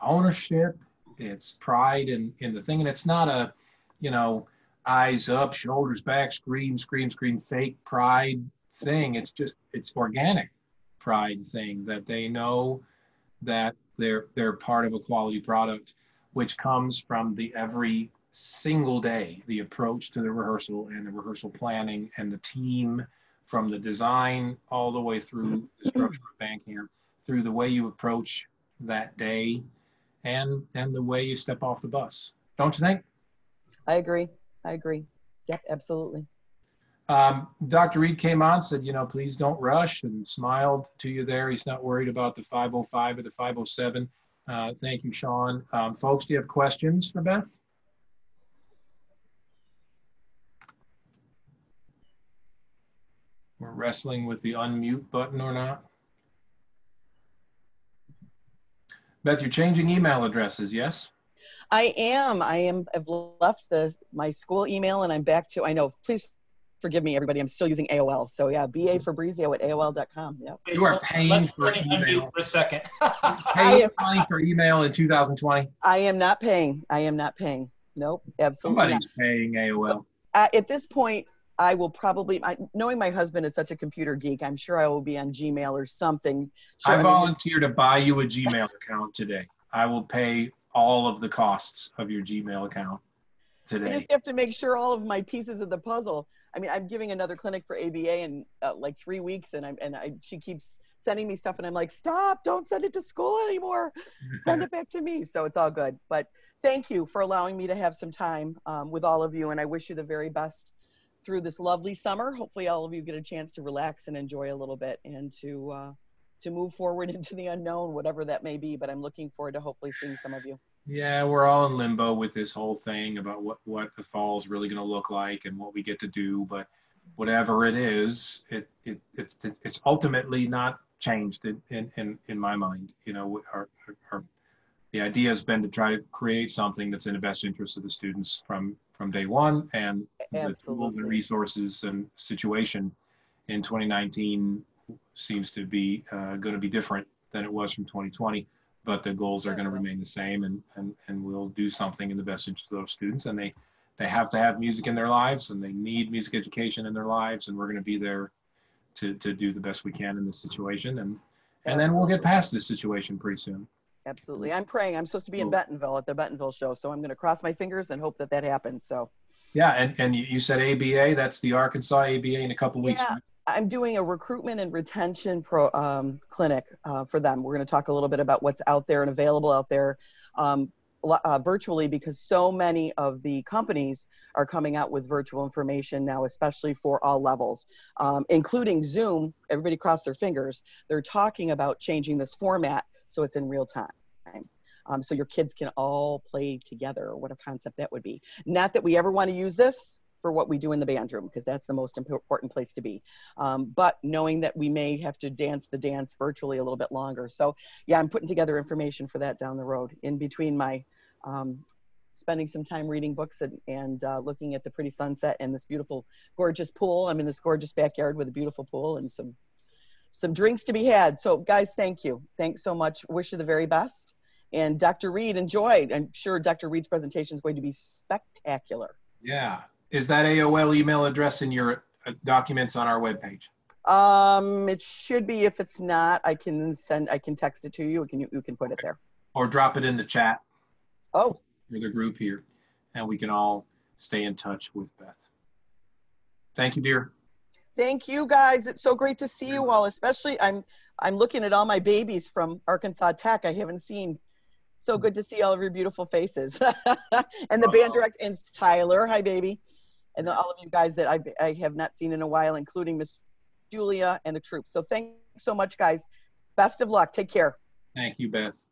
ownership, it's pride in the thing. And it's not a, you know, eyes up, shoulders back, scream, fake pride thing. It's organic pride thing, that they know that they're part of a quality product, which comes from the every single day, the approach to the rehearsal and the rehearsal planning and the team, from the design all the way through the structure of band camp, through the way you approach that day and the way you step off the bus. Don't you think? I agree. Yep, absolutely. Dr. Reed came on, said, you know, please don't rush, and smiled to you there. He's not worried about the 505 or the 507. Thank you, Sean. Folks, do you have questions for Beth? We're wrestling with the unmute button or not. Beth, you're changing email addresses, yes? I am. I've left my school email and I'm back to, I know, please forgive me, everybody. I'm still using AOL. So yeah, BAFabrizio@AOL.com. Yep. You are paying for email for a second. paying money for email in 2020? I am not paying. Nope, absolutely Somebody's not paying AOL. At this point, I will probably, knowing my husband is such a computer geek, I'm sure I will be on Gmail or something. Sure, I volunteer to buy you a Gmail account today. I will pay all of the costs of your Gmail account today. I just have to make sure all of my pieces of the puzzle. I mean, I'm giving another clinic for ABA in like 3 weeks, and she keeps sending me stuff, and I'm like, stop! Don't send it to school anymore. Send it back to me. So it's all good. But thank you for allowing me to have some time with all of you, and I wish you the very best through this lovely summer. Hopefully, all of you get a chance to relax and enjoy a little bit, and to move forward into the unknown, whatever that may be. But I'm looking forward to hopefully seeing some of you. Yeah, we're all in limbo with this whole thing about what the fall is really going to look like and what we get to do. But whatever it is, it's ultimately not changed in my mind. You know, the idea has been to try to create something that's in the best interest of the students from day one, and the tools and Absolutely. resources and situation in 2019 seems to be going to be different than it was from 2020, but the goals are going to remain the same, and we'll do something in the best interest of those students, and they have to have music in their lives, and they need music education in their lives, and we're going to be there to do the best we can in this situation, and then we'll get Absolutely. past this situation pretty soon. Absolutely. I'm praying. I'm supposed to be in So, Bentonville at the Bentonville show, so I'm going to cross my fingers and hope that that happens. So, yeah, and you said ABA, that's the Arkansas ABA in a couple weeks, yeah, right? I'm doing a recruitment and retention clinic for them. We're going to talk a little bit about what's out there and available out there virtually, because so many of the companies are coming out with virtual information now, especially for all levels, including Zoom. Everybody crossed their fingers. They're talking about changing this format so it's in real time. So your kids can all play together. What a concept that would be. Not that we ever want to use this for what we do in the band room, because that's the most important place to be. But knowing that we may have to dance the dance virtually a little bit longer. So yeah, I'm putting together information for that down the road in between my spending some time reading books and looking at the pretty sunset and this beautiful, gorgeous pool. I'm in this gorgeous backyard with a beautiful pool and some drinks to be had. So guys, thank you. Thanks so much. Wish you the very best. And Dr. Reed, enjoy. I'm sure Dr. Reed's presentation is going to be spectacular. Yeah. Is that AOL email address in your documents on our webpage? It should be. If it's not, I can text it to you. You can put it there. Or drop it in the chat. Oh. For the group here, and we can all stay in touch with Beth. Thank you, dear. Thank you, guys. It's so great to see you all. Especially, I'm looking at all my babies from Arkansas Tech. I haven't seen. So good to see all of your beautiful faces. And the band director, and Tyler, hi baby, and all of you guys that I have not seen in a while, including Miss Julia and the troops. So thanks so much, guys. Best of luck. Take care. Thank you, Beth.